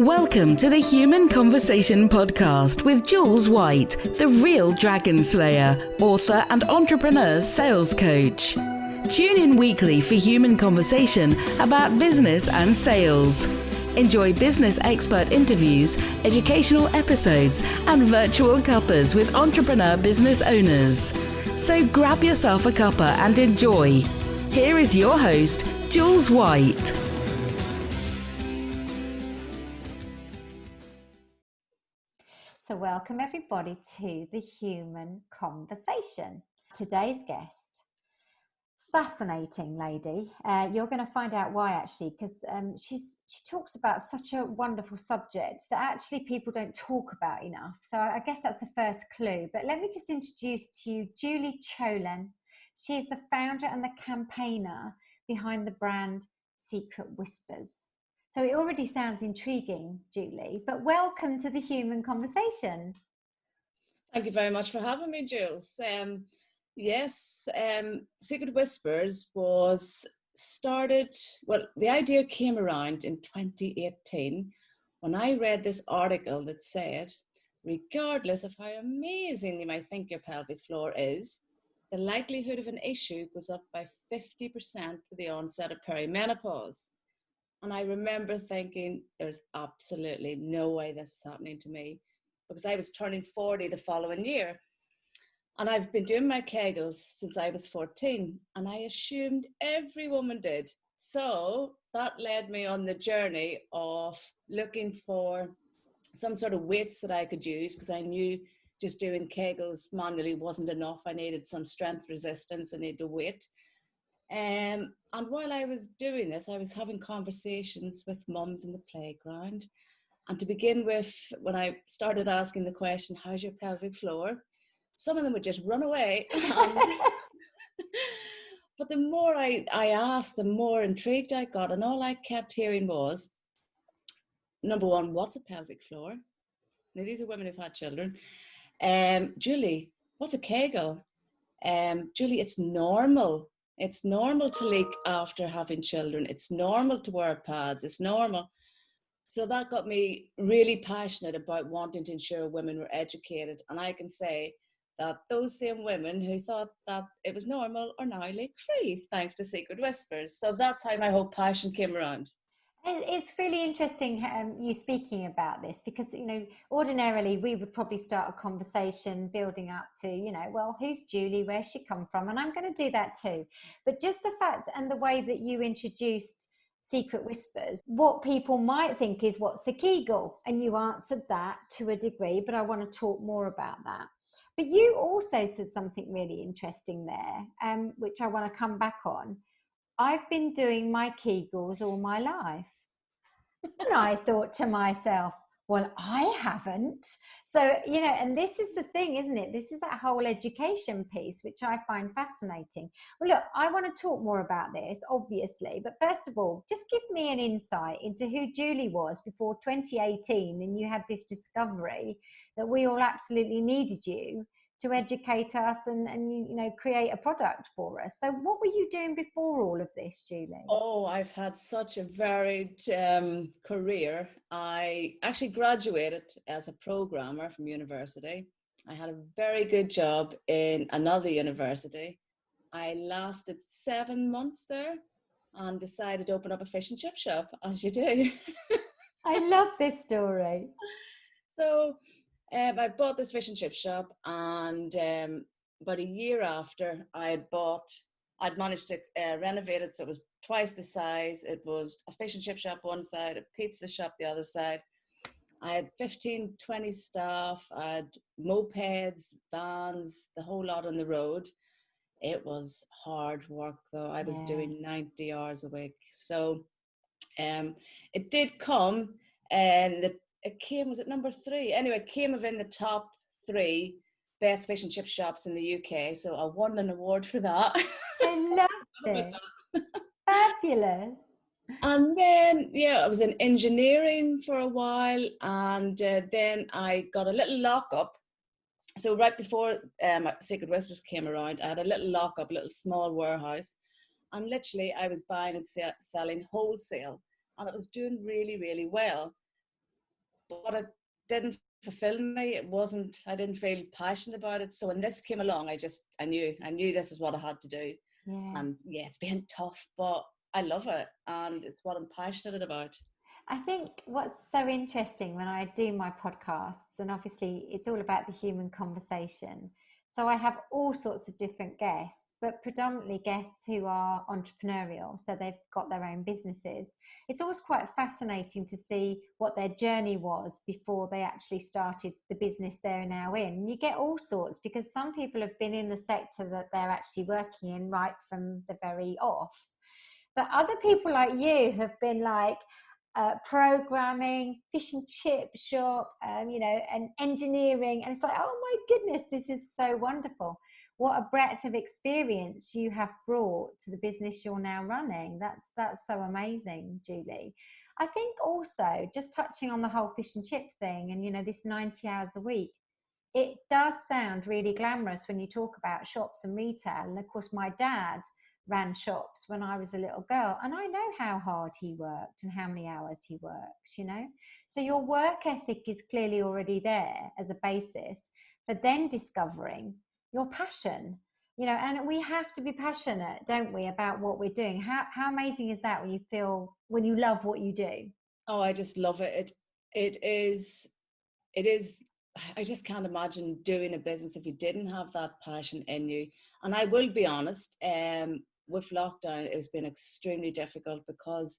Welcome to the Human Conversation podcast with Jules White, the real dragon slayer, author and entrepreneur sales coach. Tune in weekly for human conversation about business and sales. Enjoy business expert interviews, educational episodes, and virtual cuppers with entrepreneur business owners. So grab yourself a cuppa and enjoy. Here is your host, Jules White. So welcome everybody to the Human Conversation. Today's guest, fascinating lady. You're going to find out why actually, because she talks about such a wonderful subject that actually people don't talk about enough. So I guess that's the first clue. But let me just introduce to you Julie Colan. She is the founder and the campaigner behind the brand Secret Whispers. So it already sounds intriguing, Julie, but welcome to the Human Conversation. Thank you very much for having me, Jules. Secret Whispers was started, the idea came around in 2018 when I read this article that said, regardless of how amazing you might think your pelvic floor is, the likelihood of an issue goes up by 50% with the onset of perimenopause. And I remember thinking, there's absolutely no way this is happening to me, because I was turning 40 the following year. And I've been doing my Kegels since I was 14, and I assumed every woman did. So that led me on the journey of looking for some sort of weights that I could use, because I knew just doing Kegels manually wasn't enough. I needed some strength resistance, I needed a weight. And while I was doing this, I was having conversations with mums in the playground. And to begin with, when I started asking the question, how's your pelvic floor? Some of them would just run away. But the more I asked, the more intrigued I got. And all I kept hearing was, number one, what's a pelvic floor? Now, these are women who've had children. Julie, what's a Kegel? Julie, it's normal. It's normal to leak after having children. It's normal to wear pads. It's normal. So that got me really passionate about wanting to ensure women were educated. And I can say that those same women who thought that it was normal are now leak free, thanks to Secret Whispers. So that's how my whole passion came around. It's really interesting you speaking about this, because, ordinarily we would probably start a conversation building up to, well, who's Julie? Where's she come from? And I'm going to do that too. But just the fact and the way that you introduced Secret Whispers, what people might think is, what's a Kegel? And you answered that to a degree, but I want to talk more about that. But you also said something really interesting there, which I want to come back on. I've been doing my Kegels all my life. And I thought to myself, well, I haven't. So, and this is the thing, isn't it? This is that whole education piece, which I find fascinating. Well, look, I want to talk more about this, obviously. But first of all, just give me an insight into who Julie was before 2018. And you had this discovery that we all absolutely needed you to educate us and create a product for us. So what were you doing before all of this, Julie? Oh, I've had such a varied career. I actually graduated as a programmer from university. I had a very good job in another university. I lasted 7 months there and decided to open up a fish and chip shop, as you do. I love this story. So I bought this fish and chip shop, and about a year after I'd managed to renovate it, so it was twice the size. It was a fish and chip shop one side, a pizza shop the other side. I had 15, 20 staff, I had mopeds, vans, the whole lot on the road. It was hard work though. I was doing 90 hours a week. So it did come, and it came, was it number 3? Anyway, it came within the top 3 best fish and chip shops in the UK. So I won an award for that. I love it. Fabulous. And then, I was in engineering for a while. And then I got a little lockup. So right before Secret Whispers came around, I had a little lockup, a little small warehouse. And literally I was buying and selling wholesale. And it was doing really, really well. but it didn't fulfill me. I didn't feel passionate about it. So when this came along, I knew this is what I had to do. Yeah. And yeah, it's been tough, but I love it. And it's what I'm passionate about. I think what's so interesting when I do my podcasts, and obviously it's all about the human conversation. So I have all sorts of different guests, but predominantly guests who are entrepreneurial. So they've got their own businesses. It's always quite fascinating to see what their journey was before they actually started the business they're now in. You get all sorts, because some people have been in the sector that they're actually working in right from the very off. But other people like you have been like, programming, fish and chip shop, and engineering. And it's like, oh my goodness, this is so wonderful. What a breadth of experience you have brought to the business you're now running. That's so amazing, Julie. I think also, just touching on the whole fish and chip thing and, this 90 hours a week, it does sound really glamorous when you talk about shops and retail. And of course, my dad ran shops when I was a little girl, and I know how hard he worked and how many hours he works. So your work ethic is clearly already there as a basis for then discovering your passion, and we have to be passionate, don't we, about what we're doing. How amazing is that when you love what you do? Oh, I just love it. It is, I just can't imagine doing a business if you didn't have that passion in you. And I will be honest, with lockdown, it's been extremely difficult because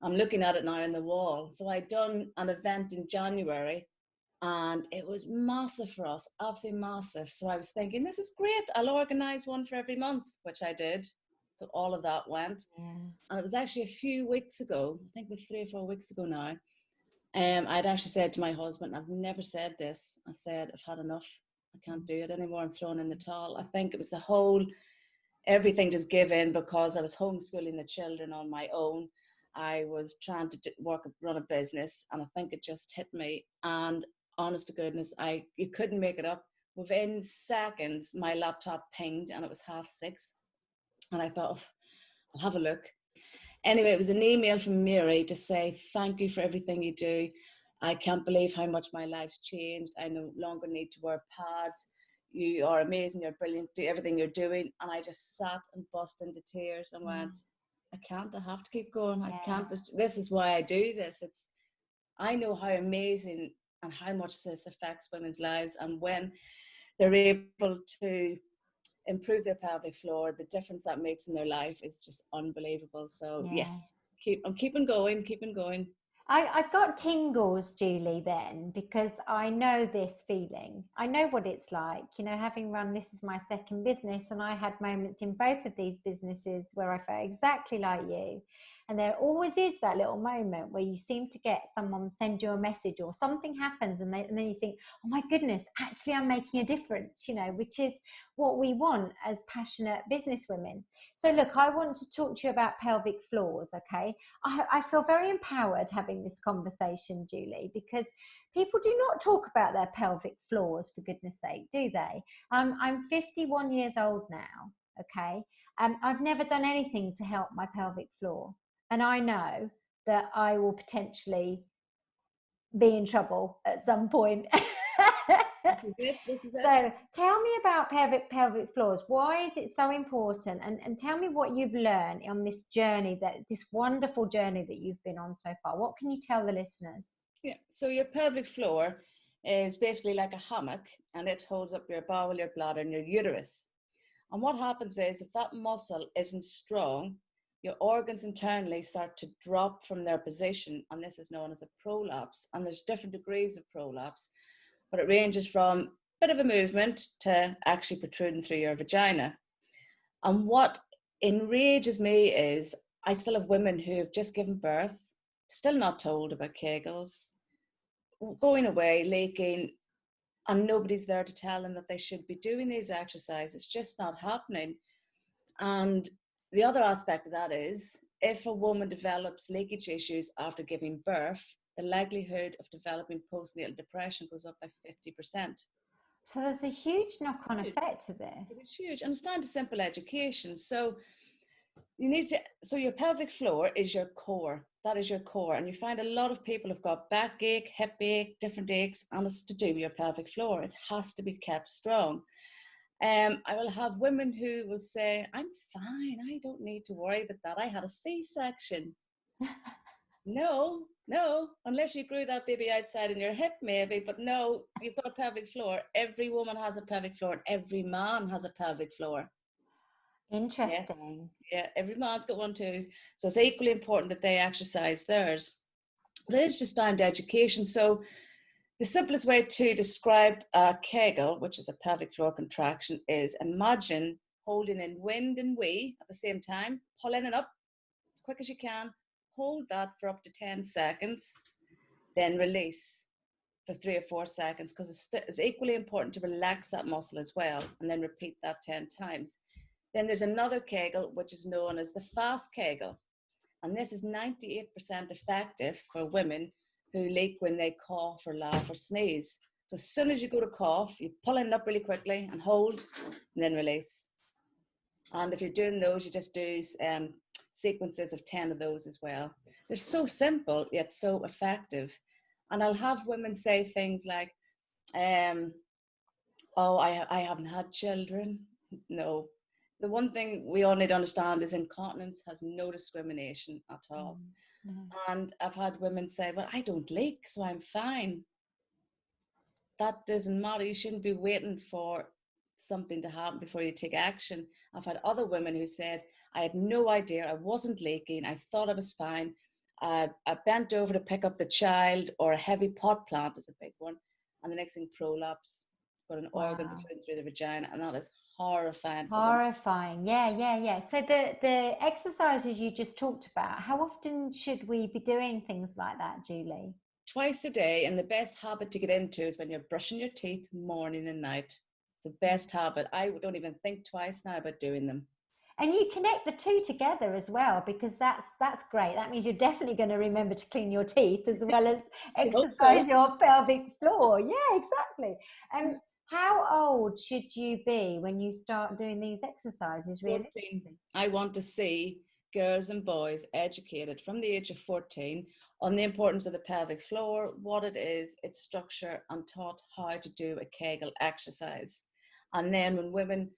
I'm looking at it now on the wall. So I'd done an event in January and it was massive for us, absolutely massive. So I was thinking, this is great. I'll organize one for every month, which I did. So all of that went. Yeah. And it was actually a few weeks ago, I think it was 3 or 4 weeks ago now. I'd actually said to my husband, I've never said this. I said, I've had enough. I can't do it anymore. I'm throwing in the towel. I think it was everything just gave in because I was homeschooling the children on my own. I was trying to run a business, and I think it just hit me. And honest to goodness, you couldn't make it up. Within seconds, my laptop pinged and it was 6:30. And I thought, I'll have a look. Anyway, it was an email from Mary to say, thank you for everything you do. I can't believe how much my life's changed. I no longer need to wear pads. You are amazing. You're brilliant. Do everything you're doing. And I just sat and bust into tears and went, I can't. I have to keep going. I can't. This is why I do this. I know how amazing and how much this affects women's lives. And when they're able to improve their pelvic floor, the difference that makes in their life is just unbelievable. So yes, I'm keeping going. I got tingles, Julie, then, because I know this feeling. I know what it's like, having run, this is my second business, and I had moments in both of these businesses where I felt exactly like you. And there always is that little moment where you seem to get someone send you a message or something happens, and then you think, oh my goodness, actually I'm making a difference, which is what we want as passionate business women. So look, I want to talk to you about pelvic floors, okay? I feel very empowered having this conversation, Julie, because people do not talk about their pelvic floors, for goodness sake, do they? I'm 51 years old now, okay? I've never done anything to help my pelvic floor. And I know that I will potentially be in trouble at some point. So tell me about pelvic floors. Why is it so important? And tell me what you've learned on this journey, this wonderful journey that you've been on so far. What can you tell the listeners? Yeah, so your pelvic floor is basically like a hammock, and it holds up your bowel, your bladder, and your uterus. And what happens is, if that muscle isn't strong, your organs internally start to drop from their position, and this is known as a prolapse. And there's different degrees of prolapse, but it ranges from a bit of a movement to actually protruding through your vagina. And what enrages me is I still have women who have just given birth, still not told about Kegels, going away, leaking, and nobody's there to tell them that they should be doing these exercises. It's just not happening. And the other aspect of that is, if a woman develops leakage issues after giving birth, the likelihood of developing postnatal depression goes up by 50%. So there's a huge knock-on effect to this. It's huge, and it's down to simple education. So your pelvic floor is your core. That is your core. And you find a lot of people have got backache, hip ache, different aches, and it's to do with your pelvic floor. It has to be kept strong. I will have women who will say, I'm fine, I don't need to worry about that. I had a C-section. No, unless you grew that baby outside in your hip, maybe, but no, you've got a pelvic floor. Every woman has a pelvic floor, and every man has a pelvic floor. Interesting. Yeah, every man's got one too. So it's equally important that they exercise theirs. But it is just down to education. So the simplest way to describe a Kegel, which is a pelvic floor contraction, is imagine holding in wind and wee at the same time, pulling it up as quick as you can, hold that for up to 10 seconds, then release for 3 or 4 seconds, because it's equally important to relax that muscle as well, and then repeat that 10 times. Then there's another Kegel, which is known as the fast Kegel. And this is 98% effective for women who leak when they cough or laugh or sneeze. So as soon as you go to cough, you pull it up really quickly and hold, and then release. And if you're doing those, you just do sequences of 10 of those as well. They're so simple, yet so effective. And I'll have women say things like, oh, I haven't had children. No. The one thing we all need to understand is incontinence has no discrimination at all. And I've had women say, well, I don't leak, so I'm fine. That doesn't matter. You shouldn't be waiting for something to happen before you take action. I've had other women who said, I had no idea, I wasn't leaking, I thought I was fine. I bent over to pick up the child, or a heavy pot plant is a big one, and the next thing, prolapse, got an organ through the vagina, and that is horrifying. Horrifying. Yeah. So the exercises you just talked about, how often should we be doing things like that, Julie? Twice a day, and the best habit to get into is when you're brushing your teeth morning and night. The best habit. I don't even think twice now about doing them. And you connect the two together as well, because that's great. That means you're definitely going to remember to clean your teeth as well as exercise your pelvic floor. Yeah, exactly. How old should you be when you start doing these exercises, really? 14. I want to see girls and boys educated from the age of 14 on the importance of the pelvic floor, what it is, its structure, and taught how to do a Kegel exercise. And then when women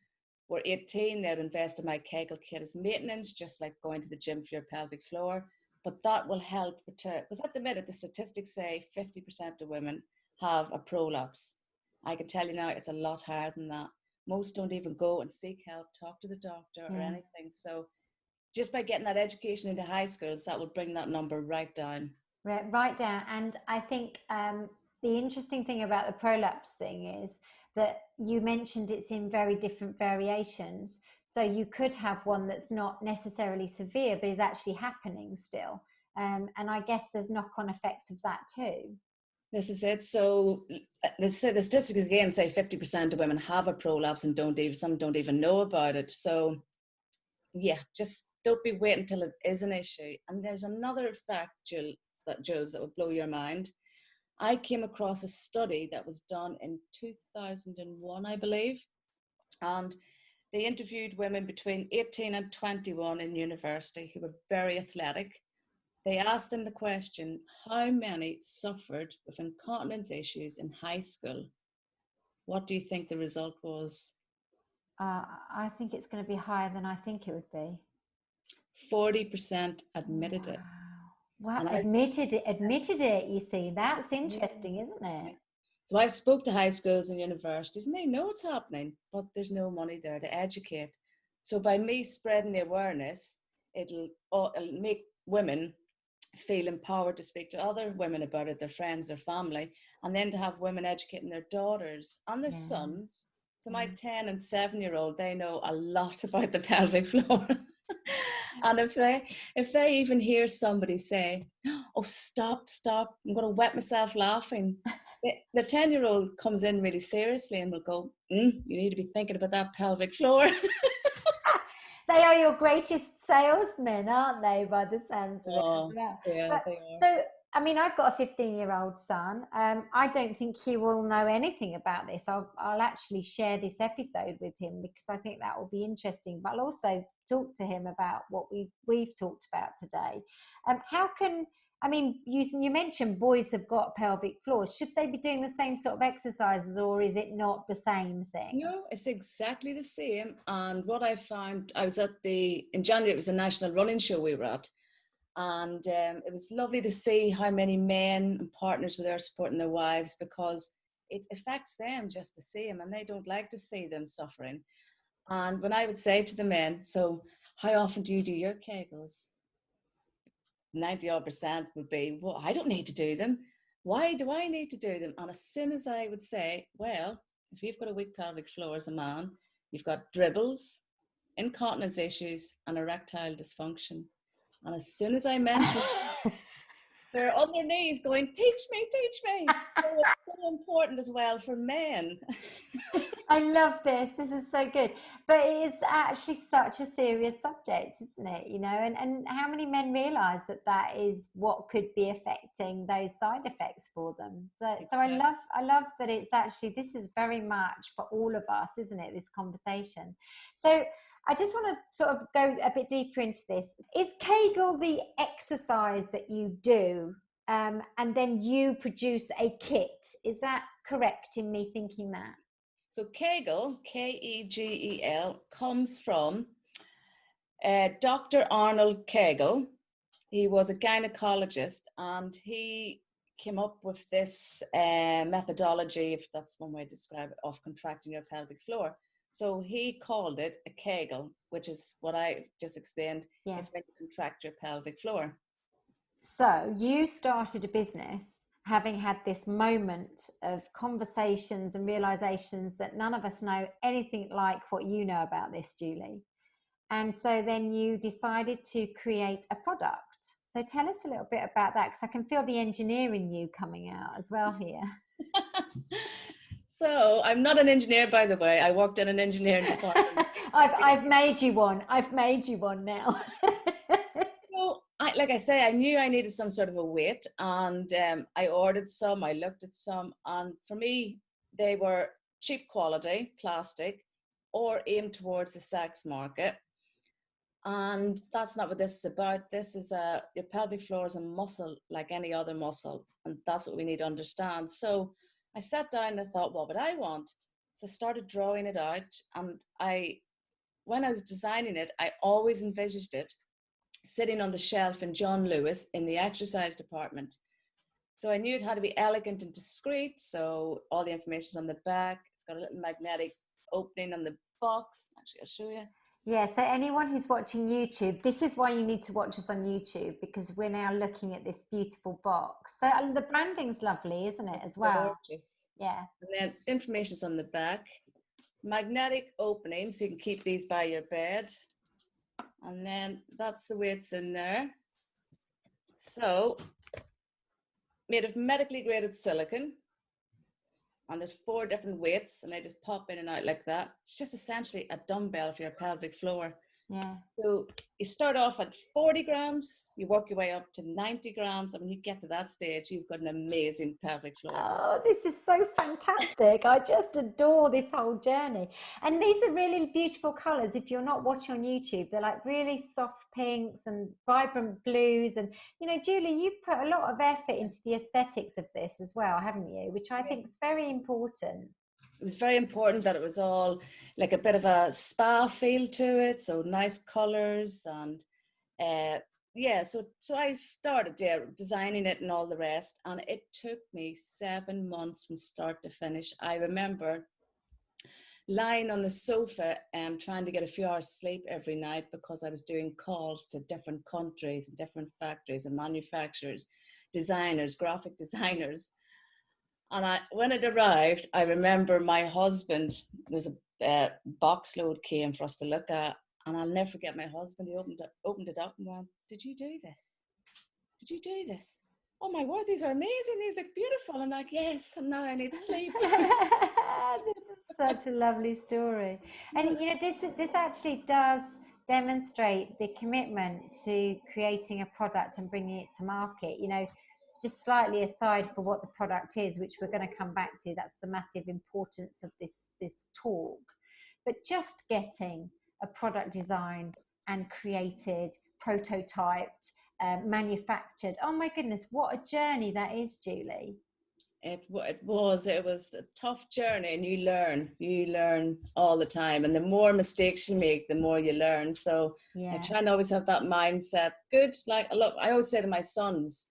were 18, they'd invest in my Kegel kit as maintenance, just like going to the gym for your pelvic floor. But that will help, because at the minute, the statistics say 50% of women have a prolapse. I can tell you now, it's a lot higher than that. Most don't even go and seek help, talk to the doctor or anything. So just by getting that education into high schools, that will bring that number right down. Right down. And I think the interesting thing about the prolapse thing is that you mentioned it's in very different variations. So you could have one that's not necessarily severe, but is actually happening still. And I guess there's knock-on effects of that too. This is it. So the statistics again say 50% of women have a prolapse and some don't even know about it. So yeah, just don't be waiting until it is an issue. And there's another fact, Jules, that would blow your mind. I came across a study that was done in 2001, I believe, and they interviewed women between 18 and 21 in university who were very athletic. They asked them the question, how many suffered with incontinence issues in high school? What do you think the result was? I think it's going to be higher than I think it would be. 40% admitted it. Wow, admitted it, you see. That's interesting, isn't it? So I've spoke to high schools and universities, and they know it's happening, but there's no money there to educate. So by me spreading the awareness, it'll make women feel empowered to speak to other women about it, their friends, their family, and then to have women educating their daughters and their sons. So my 10 and 7-year-old, they know a lot about the pelvic floor. And if they even hear somebody say, oh, stop, I'm going to wet myself laughing, the 10-year-old comes in really seriously and will go, you need to be thinking about that pelvic floor. They are your greatest salesmen, aren't they, by the sounds of it as well? Yeah, but, they are. So I mean, I've got a 15-year-old son. I don't think he will know anything about this. I'll actually share this episode with him because I think that will be interesting. But I'll also talk to him about what we've talked about today. I mean, you mentioned boys have got pelvic floors. Should they be doing the same sort of exercises, or is it not the same thing? No, it's exactly the same. And what I found, I was in January, it was a national running show we were at. And it was lovely to see how many men and partners were there supporting their wives, because it affects them just the same, and they don't like to see them suffering. And when I would say to the men, so how often do you do your Kegels? 90% would be, well, I don't need to do them. Why do I need to do them? And as soon as I would say, well, if you've got a weak pelvic floor as a man, you've got dribbles, incontinence issues, and erectile dysfunction. And as soon as I mentioned, they're on their knees going, teach me, teach me. So it's so important as well for men. I love this. This is so good. But it is actually such a serious subject, isn't it? You know, and how many men realise that is what could be affecting those side effects for them. So I love that it's actually, this is very much for all of us, isn't it? This conversation. So I just want to sort of go a bit deeper into this. Is Kegel the exercise that you do, and then you produce a kit? Is that correct in me thinking that? So Kegel, Kegel, comes from Dr. Arnold Kegel. He was a gynecologist, and he came up with this methodology, if that's one way to describe it, of contracting your pelvic floor. So he called it a Kegel, which is what I just explained. Yeah. It's when you contract your pelvic floor. So you started a business having had this moment of conversations and realizations that none of us know anything like what you know about this, Julie. And so then you decided to create a product. So tell us a little bit about that, because I can feel the engineer in you coming out as well here. So I'm not an engineer, by the way. I worked in an engineering department. I've made you one. I've made you one now. So, like I say, I knew I needed some sort of a weight, and I ordered some. I looked at some, and for me, they were cheap quality, plastic, or aimed towards the sex market. And that's not what this is about. This is your pelvic floor is a muscle like any other muscle, and that's what we need to understand. So I sat down and I thought, what would I want? So I started drawing it out, and when I was designing it, I always envisaged it sitting on the shelf in John Lewis in the exercise department. So I knew it had to be elegant and discreet. So all the information's on the back. It's got a little magnetic opening on the box. Actually, I'll show you. Yeah, so anyone who's watching YouTube, this is why you need to watch us on YouTube, because we're now looking at this beautiful box. So the branding's lovely, isn't it, as well? Gorgeous. Yeah. And then information's on the back. Magnetic opening, so you can keep these by your bed. And then that's the weights in there. So, made of medically graded silicone. And there's 4 different weights, and they just pop in and out like that. It's just essentially a dumbbell for your pelvic floor. Yeah. So you start off at 40 grams, you work your way up to 90 grams, and when you get to that stage, you've got an amazing pelvic floor. Oh, this is so fantastic. I just adore this whole journey. And these are really beautiful colours. If you're not watching on YouTube, they're like really soft pinks and vibrant blues. And, you know, Julie, you've put a lot of effort into the aesthetics of this as well, haven't you? Which I think is very important. It was very important that it was all like a bit of a spa feel to it, so nice colors, and so I started designing it and all the rest, and it took me 7 months from start to finish. I remember lying on the sofa and trying to get a few hours sleep every night, because I was doing calls to different countries and different factories and manufacturers, designers, graphic designers. And when it arrived, I remember my husband, there's a box load came for us to look at, and I'll never forget my husband. He opened it up and went, "Did you do this? Did you do this? Oh my word, these are amazing. These look beautiful." I'm like, "Yes, and now I need sleep." This is such a lovely story. And, you know, this actually does demonstrate the commitment to creating a product and bringing it to market. You know, just slightly aside for what the product is, which we're going to come back to, that's the massive importance of this talk. But just getting a product designed and created, prototyped, manufactured. Oh my goodness, what a journey that is, Julie. It was a tough journey, and you learn all the time, and the more mistakes you make, the more you learn. So I try and always have that mindset. Good, like, look, I always say to my sons,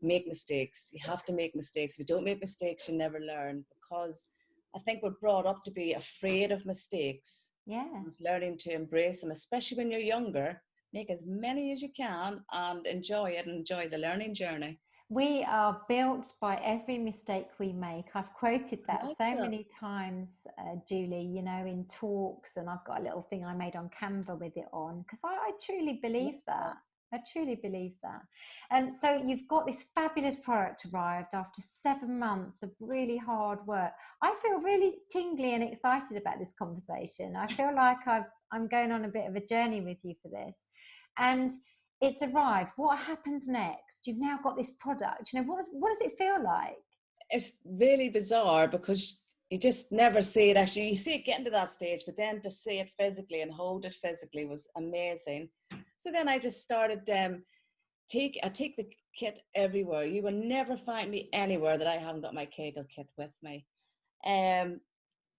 make mistakes. You have to make mistakes. If you don't make mistakes, you never learn, because I think we're brought up to be afraid of mistakes. Yeah. It's learning to embrace them, especially when you're younger. Make as many as you can and enjoy it, and enjoy the learning journey. We are built by every mistake we make. I've quoted that so many times, Julie, you know, in talks, and I've got a little thing I made on Canva with it on, because I truly believe that. I truly believe that. And so you've got this fabulous product arrived after 7 months of really hard work. I feel really tingly and excited about this conversation. I feel like I'm going on a bit of a journey with you for this. And it's arrived. What happens next? You've now got this product. You know, what does it feel like? It's really bizarre, because you just never see it. Actually, you see it getting to that stage, but then to see it physically and hold it physically was amazing. So then I just started, I take the kit everywhere. You will never find me anywhere that I haven't got my Kegel kit with me.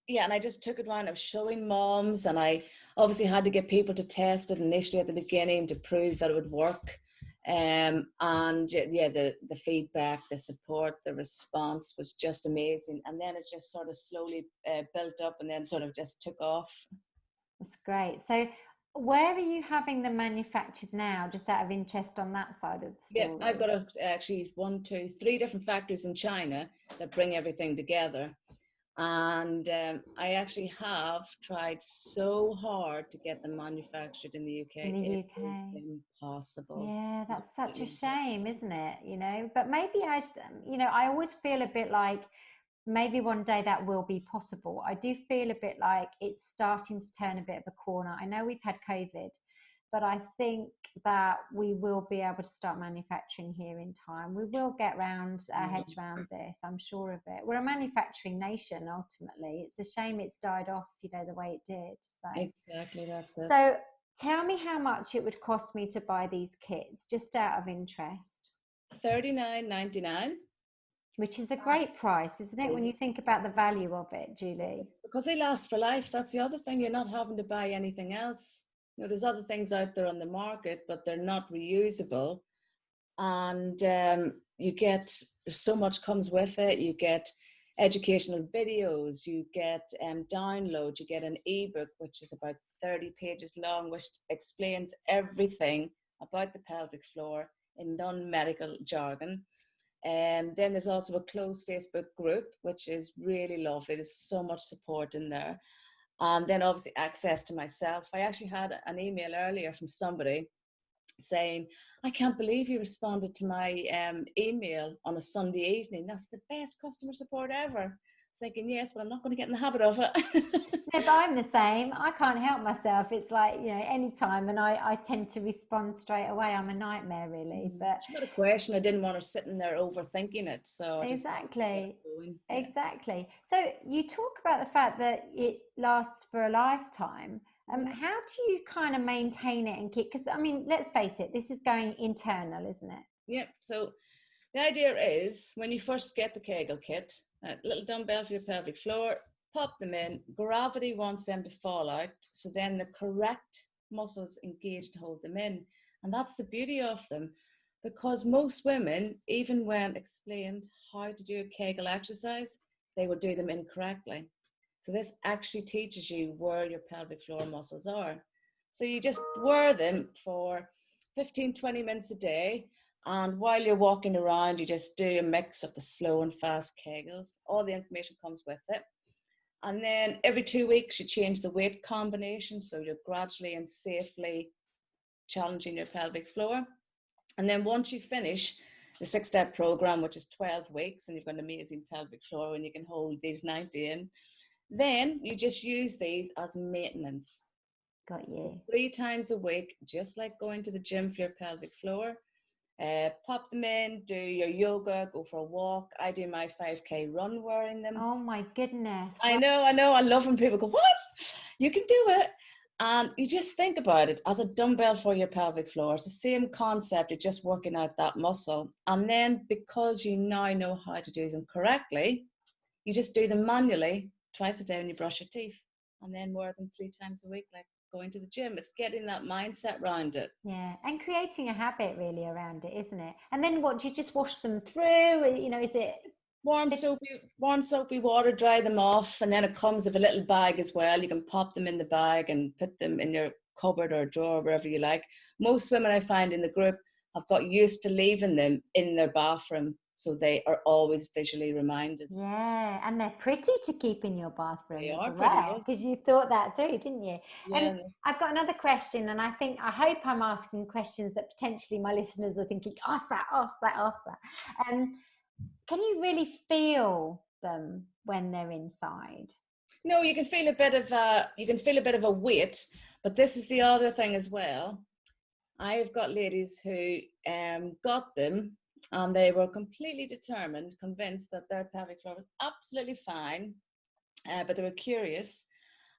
Yeah, and I just took it around. I was showing moms, and I obviously had to get people to test it initially at the beginning to prove that it would work. And yeah, the feedback, the support, the response was just amazing. And then it just sort of slowly built up, and then sort of just took off. That's great. So where are you having them manufactured now, just out of interest on that side of the story? Yeah, I've got actually 1, 2, 3 different factories in China that bring everything together. And I actually have tried so hard to get them manufactured in the UK. In the UK. It is impossible. Yeah, that's such a shame, isn't it? You know, but maybe I always feel a bit like maybe one day that will be possible. I do feel a bit like it's starting to turn a bit of a corner. I know we've had COVID, but I think that we will be able to start manufacturing here in time. We will get our heads around this. I'm sure of it. We're a manufacturing nation, ultimately. It's a shame it's died off, you know, the way it did. So. Exactly, that's it. So tell me how much it would cost me to buy these kits, just out of interest. $39.99. Which is a great price, isn't it, when you think about the value of it, Julie? Because they last for life. That's the other thing. You're not having to buy anything else. You know, there's other things out there on the market, but they're not reusable. And you get, so much comes with it. You get educational videos, you get downloads, you get an ebook, which is about 30 pages long, which explains everything about the pelvic floor in non-medical jargon. And then there's also a closed Facebook group, which is really lovely. There's so much support in there. And then obviously access to myself. I actually had an email earlier from somebody saying, I can't believe you responded to my email on a Sunday evening. That's the best customer support ever. I was thinking, yes, but I'm not going to get in the habit of it. No, but I'm the same. I can't help myself. It's like, you know, anytime, and I tend to respond straight away. I'm a nightmare, really. But she had a question. I didn't want her sitting there overthinking it. So exactly. Yeah. Exactly. So you talk about the fact that it lasts for a lifetime. How do you kind of maintain it and keep, because I mean, let's face it, this is going internal, isn't it? Yep. So the idea is, when you first get the Kegel kit, a little dumbbell for your pelvic floor, pop them in. Gravity wants them to fall out, so then the correct muscles engage to hold them in. And that's the beauty of them, because most women, even when explained how to do a Kegel exercise, they will do them incorrectly. So this actually teaches you where your pelvic floor muscles are. So you just wear them for 15, 20 minutes a day. And while you're walking around, you just do a mix of the slow and fast Kegels. All the information comes with it. And then every 2 weeks, you change the weight combination. So you're gradually and safely challenging your pelvic floor. And then once you finish the 6-step program, which is 12 weeks, and you've got an amazing pelvic floor and you can hold these 90 in, then you just use these as maintenance. Got you. 3 times a week, just like going to the gym for your pelvic floor. Pop them in, do your yoga, go for a walk. I do my 5K run wearing them. Oh my goodness. I know. I love when people go, what? You can do it. And you just think about it as a dumbbell for your pelvic floor. It's the same concept, you're just working out that muscle. And then because you now know how to do them correctly, you just do them manually twice a day when you brush your teeth, and then wear them 3 times a week, like going to the gym. It's getting that mindset around it. Yeah, and creating a habit really around it, isn't it? And then what, do you just wash them through? You know, is it Warm soapy water, dry them off, and then it comes with a little bag as well. You can pop them in the bag and put them in your cupboard or drawer, wherever you like. Most women I find in the group have got used to leaving them in their bathroom, so they are always visually reminded. Yeah, and they're pretty to keep in your bathroom They as are well, pretty, because you thought that through, didn't you? And yes. I've got another question, and I hope I'm asking questions that potentially my listeners are thinking, ask that. Can you really feel them when they're inside? No, you can feel a bit of a weight, but this is the other thing as well. I have got ladies who got them, and they were completely determined, convinced that their pelvic floor was absolutely fine, but they were curious.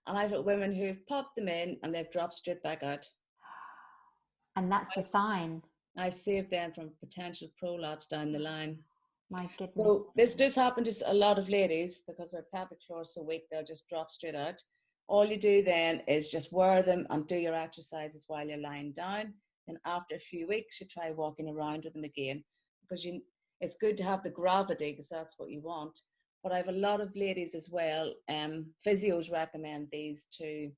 And I've got women who've popped them in and they've dropped straight back out. And that's the sign. I've saved them from potential prolapse down the line. My goodness. So this does happen to a lot of ladies because their pelvic floor is so weak, they'll just drop straight out. All you do then is just wear them and do your exercises while you're lying down. Then after a few weeks, you try walking around with them again, because it's good to have the gravity, because that's what you want. But I have a lot of ladies as well. Physios recommend these to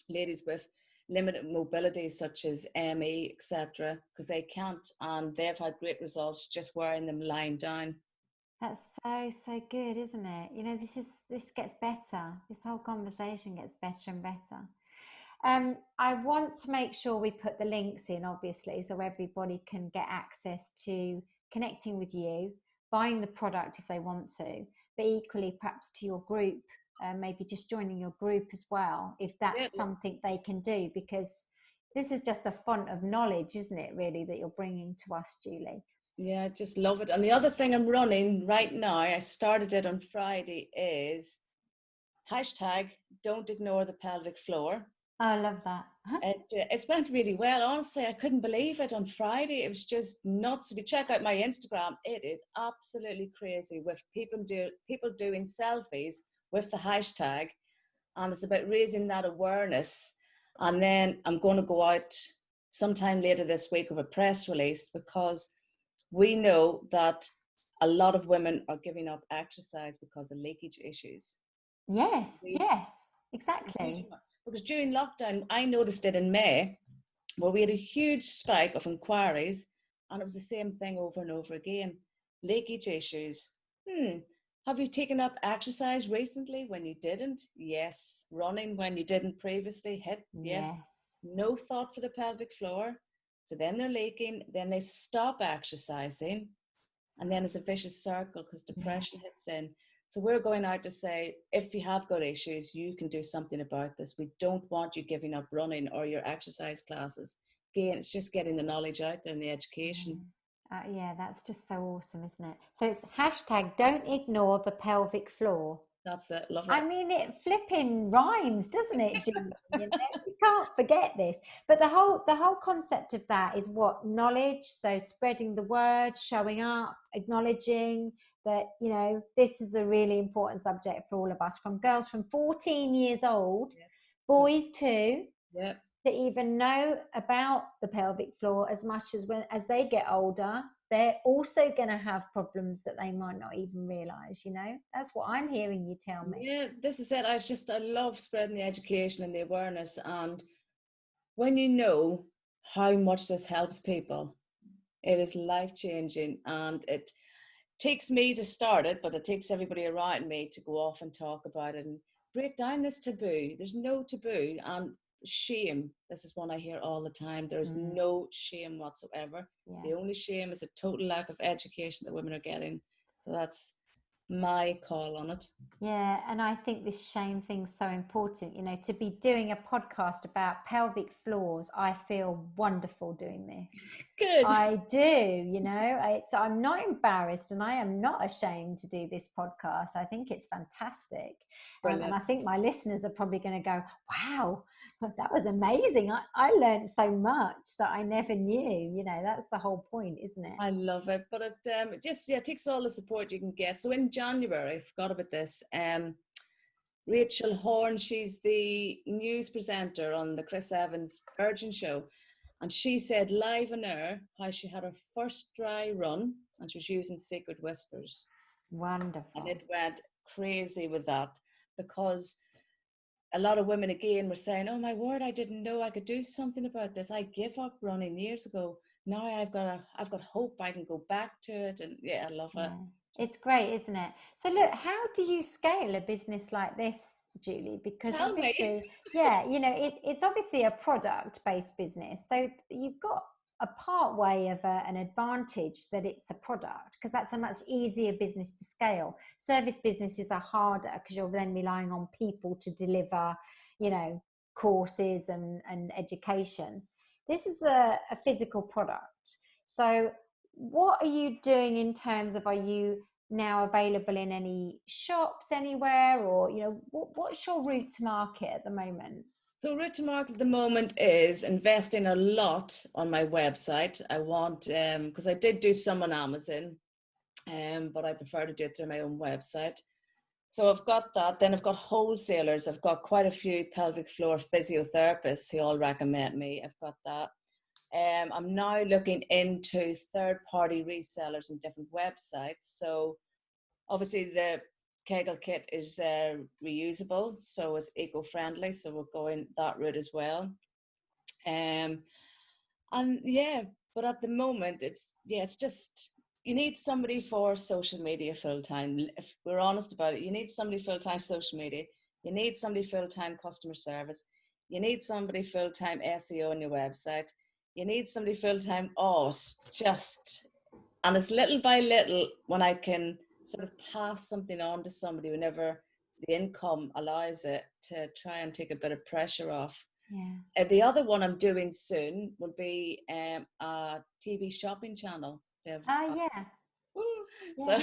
ladies with limited mobility, such as ME, etc., because they can't, and they've had great results just wearing them lying down. That's so good, isn't it? You know, this gets better. This whole conversation gets better and better. I want to make sure we put the links in, obviously, so everybody can get access to connecting with you, buying the product if they want to, but equally perhaps to your group, maybe just joining your group as well, if that's something they can do, because this is just a font of knowledge, isn't it, really, that you're bringing to us, Julie? Yeah, I just love it. And the other thing I'm running right now, I started it on Friday, is hashtag don't ignore the pelvic floor. I love that. It's went really well. Honestly, I couldn't believe it on Friday. It was just nuts. If you check out my Instagram, it is absolutely crazy with people doing selfies with the hashtag. And it's about raising that awareness. And then I'm going to go out sometime later this week with a press release, because we know that a lot of women are giving up exercise because of leakage issues. Yes, exactly. Because during lockdown, I noticed it in May, where we had a huge spike of inquiries, and it was the same thing over and over again. Leakage issues. Have you taken up exercise recently when you didn't? Yes. Running when you didn't previously? Yes. No thought for the pelvic floor. So then they're leaking, then they stop exercising, and then it's a vicious circle because depression hits in. So we're going out to say, if you have got issues, you can do something about this. We don't want you giving up running or your exercise classes. Again, it's just getting the knowledge out there and the education. Yeah, that's just so awesome, isn't it? So it's hashtag don't ignore the pelvic floor. That's it. Love it. I mean, it flipping rhymes, doesn't it, Julie? You know, you can't forget this. But the whole concept of that is what? Knowledge. So spreading the word, showing up, acknowledging that, you know, this is a really important subject for all of us, from girls from 14 years old, boys too, to even know about the pelvic floor as much as they get older. They're also going to have problems that they might not even realize, you know. That's what I'm hearing you tell me. Yeah, this is it. I love spreading the education and the awareness. And when you know how much this helps people, it is life-changing. And it takes me to start it, but it takes everybody around me to go off and talk about it and break down this taboo. There's no taboo. And shame, this is one I hear all the time. There's no shame whatsoever. The only shame is a total lack of education that women are getting. So that's my call on it. Yeah, and I think this shame thing's so important, you know, to be doing a podcast about pelvic floors. I feel wonderful doing this. Good. I do, you know, I'm not embarrassed and I am not ashamed to do this podcast. I think it's fantastic. And I think my listeners are probably going to go, wow, that was amazing. I learned so much that I never knew, you know, that's the whole point, isn't it? I love it, but it just takes all the support you can get. So in January, I forgot about this. Rachel Horn, she's the news presenter on the Chris Evans Virgin Show, and she said live on air how she had her first dry run and she was using Secret Whispers. Wonderful. And it went crazy with that, because a lot of women again were saying, oh my word, I didn't know I could do something about this. I gave up running years ago. Now I've got hope I can go back to it. And yeah, I love it. It's great, isn't it? So look, how do you scale a business like this, Julie? Because Tell obviously, me. yeah, you know, it's obviously a product-based business. So you've got a part way of an advantage that it's a product, because that's a much easier business to scale. Service businesses are harder because you're then relying on people to deliver, you know, courses and education. This is a physical product. So what are you doing in terms of, are you now available in any shops anywhere, or, you know, what's your route to market at the moment? So route to market at the moment is investing a lot on my website. I want, because I did do some on Amazon, but I prefer to do it through my own website. So I've got that. Then I've got wholesalers. I've got quite a few pelvic floor physiotherapists who all recommend me. I've got that. I'm now looking into third-party resellers and different websites. So obviously the Kegel kit is reusable, so it's eco-friendly. So we're going that route as well. And yeah, but at the moment it's just, you need somebody for social media full-time. If we're honest about it, you need somebody full-time social media. You need somebody full-time customer service. You need somebody full-time SEO on your website. You need somebody full-time. And it's little by little when I can sort of pass something on to somebody whenever the income allows it, to try and take a bit of pressure off. Yeah. The other one I'm doing soon will be a TV shopping channel. Yeah. So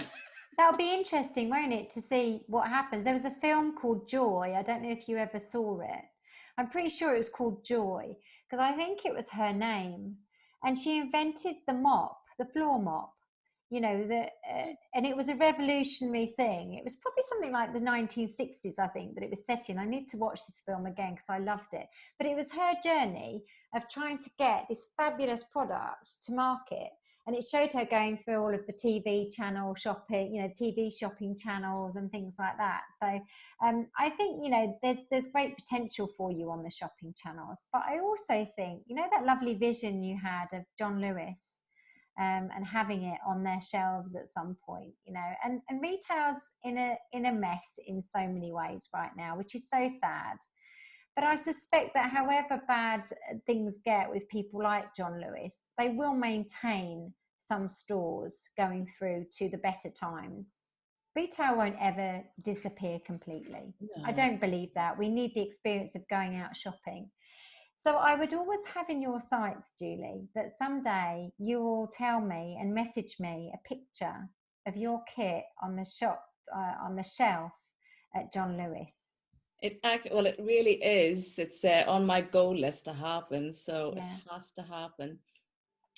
that'll be interesting, won't it, to see what happens. There was a film called Joy. I don't know if you ever saw it. I'm pretty sure it was called Joy, because I think it was her name, and she invented the mop, the floor mop, you know, and it was a revolutionary thing. It was probably something like the 1960s, I think, that it was set in. I need to watch this film again because I loved it. But it was her journey of trying to get this fabulous product to market. And it showed her going through all of the TV channel shopping, you know, TV shopping channels and things like that. So I think, you know, there's great potential for you on the shopping channels. But I also think, you know, that lovely vision you had of John Lewis and having it on their shelves at some point, you know, and retail's in a mess in so many ways right now, which is so sad. But I suspect that however bad things get with people like John Lewis, they will maintain some stores going through to the better times. Retail won't ever disappear completely. No. I don't believe that. We need the experience of going out shopping. So I would always have in your sights, Julie, that someday you will tell me and message me a picture of your kit on the shelf at John Lewis. It really is. It's on my goal list to happen, so it has to happen.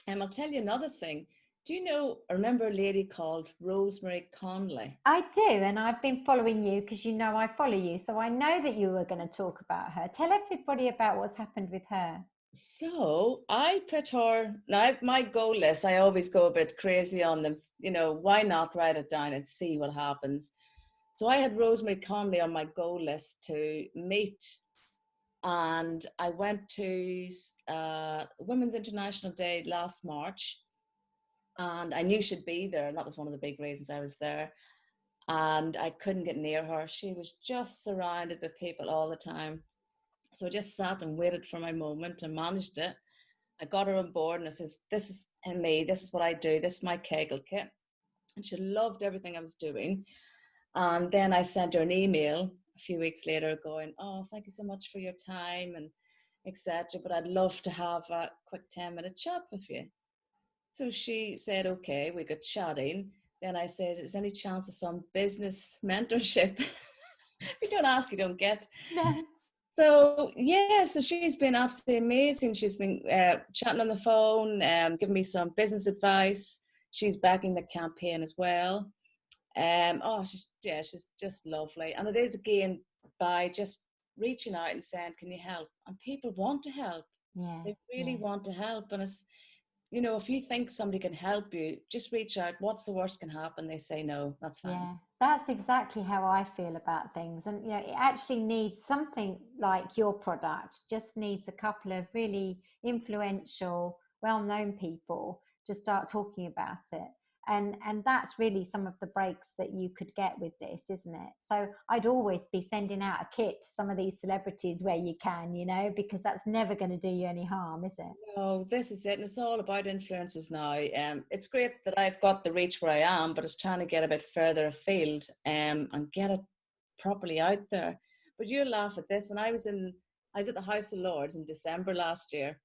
And I'll tell you another thing. Do you know, I remember a lady called Rosemary Conley? I do, and I've been following you because you know I follow you, so I know that you were going to talk about her. Tell everybody about what's happened with her. So I put her, now my goal list, I always go a bit crazy on them. You know, why not write it down and see what happens? So I had Rosemary Conley on my goal list to meet, and I went to Women's International Day last March, and I knew she'd be there, and that was one of the big reasons I was there. And I couldn't get near her. She was just surrounded with people all the time. So I just sat and waited for my moment and managed it. I got her on board and I says, this is me, this is what I do, this is my Kegel kit. And she loved everything I was doing. And then I sent her an email a few weeks later going, oh, thank you so much for your time and etc. But I'd love to have a quick 10-minute chat with you. So she said, okay, we got chatting. Then I said, is there any chance of some business mentorship? If you don't ask, you don't get. No. So yeah, so she's been absolutely amazing. She's been chatting on the phone, giving me some business advice. She's backing the campaign as well. She's just lovely. And it is again by just reaching out and saying, can you help? And people want to help. Yeah. They really want to help. And it's, you know, if you think somebody can help you, just reach out. What's the worst can happen? They say no, that's fine. Yeah, that's exactly how I feel about things. And, you know, it actually needs something like your product, just needs a couple of really influential, well-known people to start talking about it. And that's really some of the breaks that you could get with this, isn't it? So I'd always be sending out a kit to some of these celebrities where you can, you know, because that's never going to do you any harm, is it? No, this is it. And it's all about influencers now. It's great that I've got the reach where I am, but it's trying to get a bit further afield and get it properly out there. But you laugh at this. When I was at the House of Lords in December last year.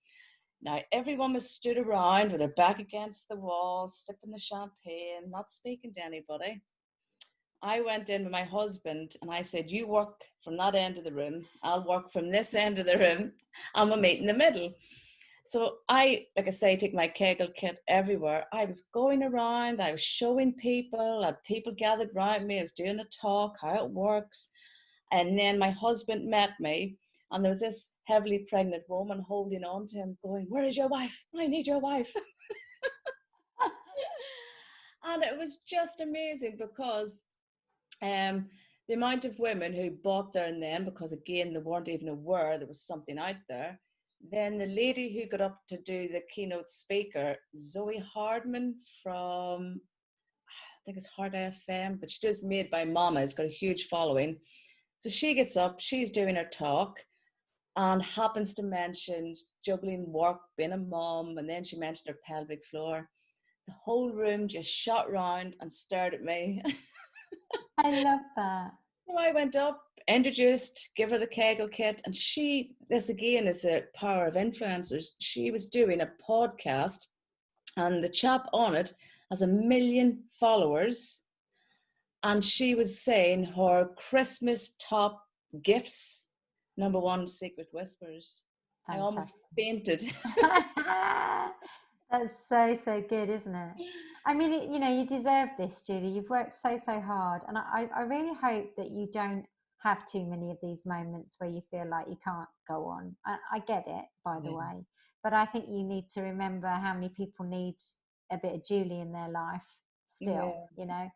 Now, everyone was stood around with their back against the wall, sipping the champagne, not speaking to anybody. I went in with my husband and I said, you work from that end of the room. I'll work from this end of the room and we'll meet in the middle. So I, like I say, take my Kegel kit everywhere. I was going around, I was showing people, I had people gathered around me, I was doing a talk, how it works. And then my husband met me and there was this heavily pregnant woman holding on to him going, where is your wife? I need your wife. And it was just amazing because the amount of women who bought there and then, because again, they weren't even aware there was something out there. Then the lady who got up to do the keynote speaker, Zoe Hardman from, I think it's Hard FM, but she does Made by Mama, it's got a huge following. So she gets up, she's doing her talk and happens to mention juggling work, being a mom, and then she mentioned her pelvic floor. The whole room just shot round and stared at me. I love that. So I went up, introduced, give her the Kegel kit, and this again is the power of influencers. She was doing a podcast, and the chap on it has 1 million followers, and she was saying her Christmas top gifts, number one, Secret Whispers. Fantastic. I almost fainted. That's so good, isn't it? I mean, you know, you deserve this, Julie. You've worked so hard. And I really hope that you don't have too many of these moments where you feel like you can't go on. I get it, by the way. But I think you need to remember how many people need a bit of Julie in their life still, you know.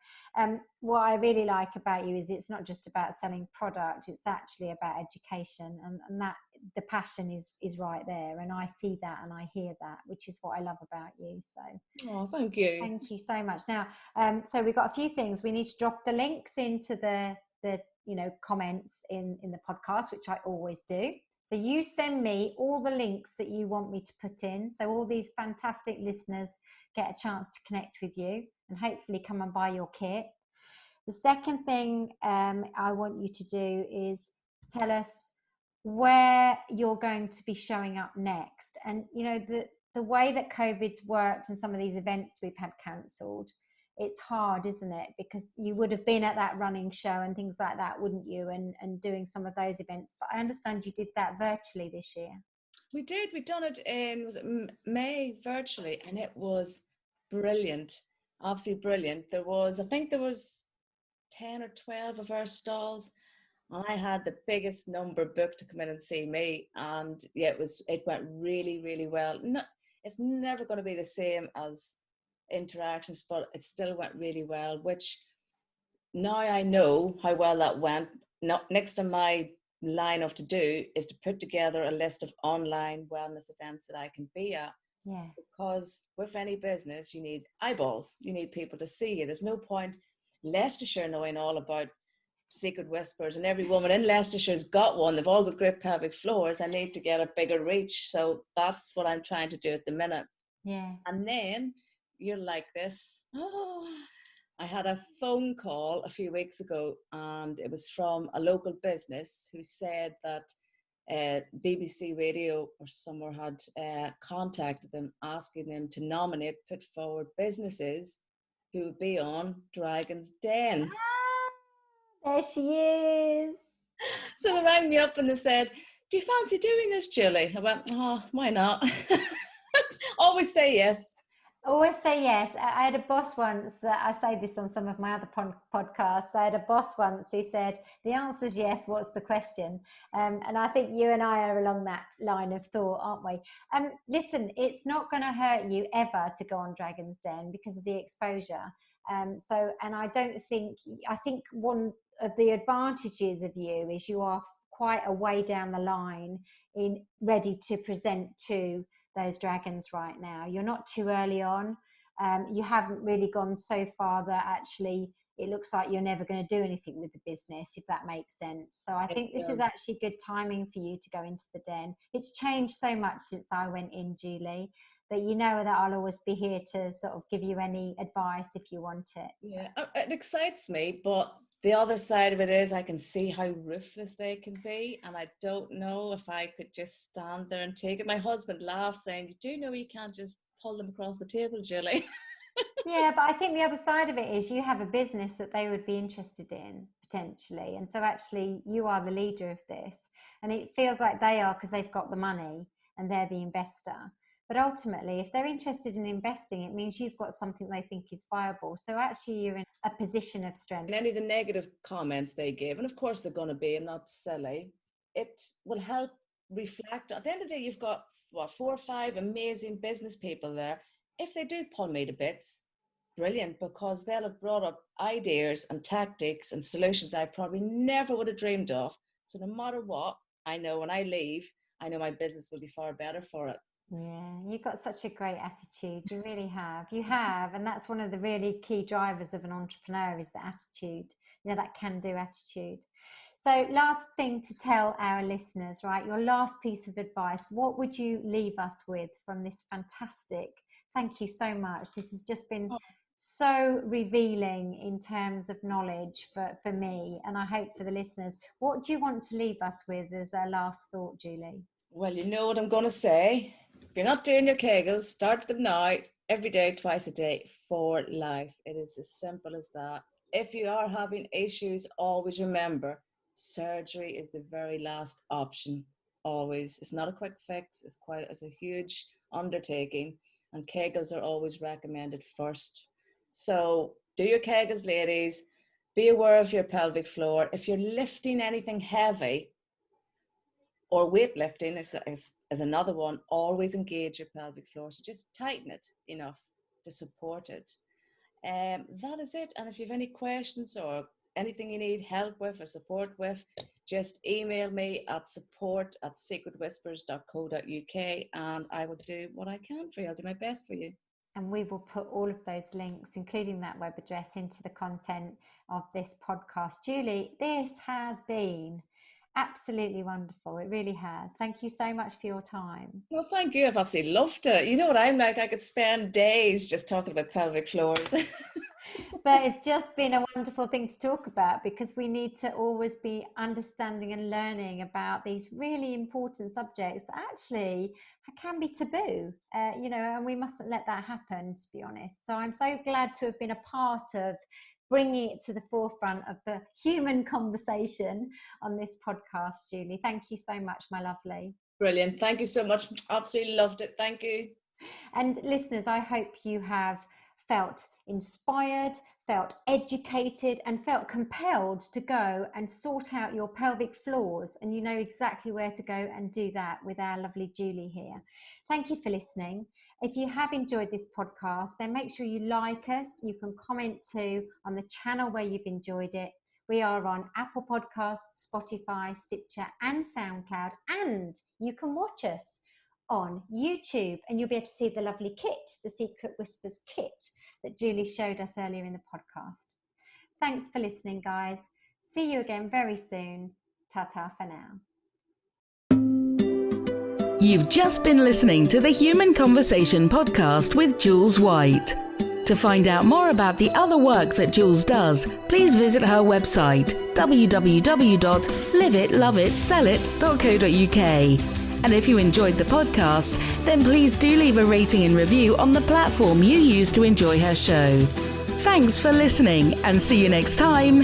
What I really like about you is it's not just about selling product, it's actually about education, and that the passion is right there, and I see that and I hear that, which is what I love about you. So thank you. Thank you so much. Now so we've got a few things. We need to drop the links into the you know, comments in the podcast, which I always do. So you send me all the links that you want me to put in, so all these fantastic listeners get a chance to connect with you and hopefully come and buy your kit. The second thing I want you to do is tell us where you're going to be showing up next. And, you know, the way that COVID's worked and some of these events we've had cancelled, it's hard, isn't it? Because you would have been at that running show and things like that, wouldn't you? And doing some of those events. But I understand you did that virtually this year. We did. We'd done it in, was it May, virtually, and it was brilliant. Absolutely brilliant. I think there was 10 or 12 of our stalls, and I had the biggest number booked to come in and see me. And yeah, it went really, really well. It's never going to be the same as interactions, but it still went really well, which now I know how well that went. Next on my line of to do is to put together a list of online wellness events that I can be at. Yeah. Because with any business, you need eyeballs. You need people to see you. There's no point Leicestershire knowing all about Secret Whispers, and every woman in Leicestershire's got one. They've all got great pelvic floors. I need to get a bigger reach. So that's what I'm trying to do at the minute. Yeah. And then you're like this. I had a phone call a few weeks ago, and it was from a local business who said that BBC Radio or somewhere had contacted them, asking them to put forward businesses who would be on Dragon's Den. There she is. So they rang me up and they said, "Do you fancy doing this, Julie?" I went, "Oh, why not?" Always say yes. Always say yes. I had a boss once that I say this on some of my other podcasts. I had a boss once who said, "The answer is yes. What's the question?" And I think you and I are along that line of thought, aren't we? Listen, it's not going to hurt you ever to go on Dragon's Den because of the exposure. And I think one of the advantages of you is you are quite a way down the line in ready to present to those dragons right now. You're not too early on. You haven't really gone so far that actually it looks like you're never going to do anything with the business, if that makes sense. So I think this is actually good timing for you to go into the den. It's changed so much since I went in, Julie, that you know that I'll always be here to sort of give you any advice if you want it. Yeah, it excites me, but the other side of it is I can see how ruthless they can be, and I don't know if I could just stand there and take it. My husband laughs, saying, "You do know you can't just pull them across the table, Julie." Yeah, but I think the other side of it is you have a business that they would be interested in potentially, and so actually you are the leader of this, and it feels like they are because they've got the money and they're the investor. But ultimately, if they're interested in investing, it means you've got something they think is viable. So actually, you're in a position of strength. And any of the negative comments they give, and of course they're going to be, I'm not silly, it will help reflect. At the end of the day, you've got, 4 or 5 amazing business people there. If they do pull me to bits, brilliant, because they'll have brought up ideas and tactics and solutions I probably never would have dreamed of. So no matter what, I know when I leave, I know my business will be far better for it. Yeah, you've got such a great attitude. You really have. You have. And that's one of the really key drivers of an entrepreneur is the attitude, that can-do attitude. So last thing to tell our listeners, right? Your last piece of advice, what would you leave us with from this fantastic? Thank you so much. This has just been so revealing in terms of knowledge for me, and I hope for the listeners. What do you want to leave us with as our last thought, Julie? Well, you know what I'm going to say. If you're not doing your Kegels, start them now, every day, twice a day, for life. It is as simple as that. If you are having issues, always remember, surgery is the very last option. Always. It's not a quick fix. It's a huge undertaking, and Kegels are always recommended first. So do your Kegels, ladies. Be aware of your pelvic floor. If you're lifting anything heavy, or weightlifting is another one, always engage your pelvic floor. So just tighten it enough to support it. That is it. And if you have any questions or anything you need help with or support with, just email me at support@secretwhispers.co.uk, and I will do what I can for you. I'll do my best for you. And we will put all of those links, including that web address, into the content of this podcast. Julie, this has been absolutely wonderful. It really has. Thank you so much for your time. Well, thank you. I've absolutely loved it. You know what I'm like? I could spend days just talking about pelvic floors. But it's just been a wonderful thing to talk about, because we need to always be understanding and learning about these really important subjects that actually can be taboo, and we mustn't let that happen, to be honest. So I'm so glad to have been a part of bringing it to the forefront of the human conversation on this podcast, Julie. Thank you so much, my lovely. Brilliant. Thank you so much. Absolutely loved it. Thank you. And listeners, I hope you have felt inspired, felt educated, and felt compelled to go and sort out your pelvic floors. And you know exactly where to go and do that with our lovely Julie here. Thank you for listening. If you have enjoyed this podcast, then make sure you like us. You can comment too on the channel where you've enjoyed it. We are on Apple Podcasts, Spotify, Stitcher, and SoundCloud. And you can watch us on YouTube, and you'll be able to see the lovely kit, the Secret Whispers kit that Julie showed us earlier in the podcast. Thanks for listening, guys. See you again very soon. Ta-ta for now. You've just been listening to the Human Conversation podcast with Jules White. To find out more about the other work that Jules does, please visit her website www.liveitloveitsellit.co.uk. And if you enjoyed the podcast, then please do leave a rating and review on the platform you use to enjoy her show. Thanks for listening, and see you next time.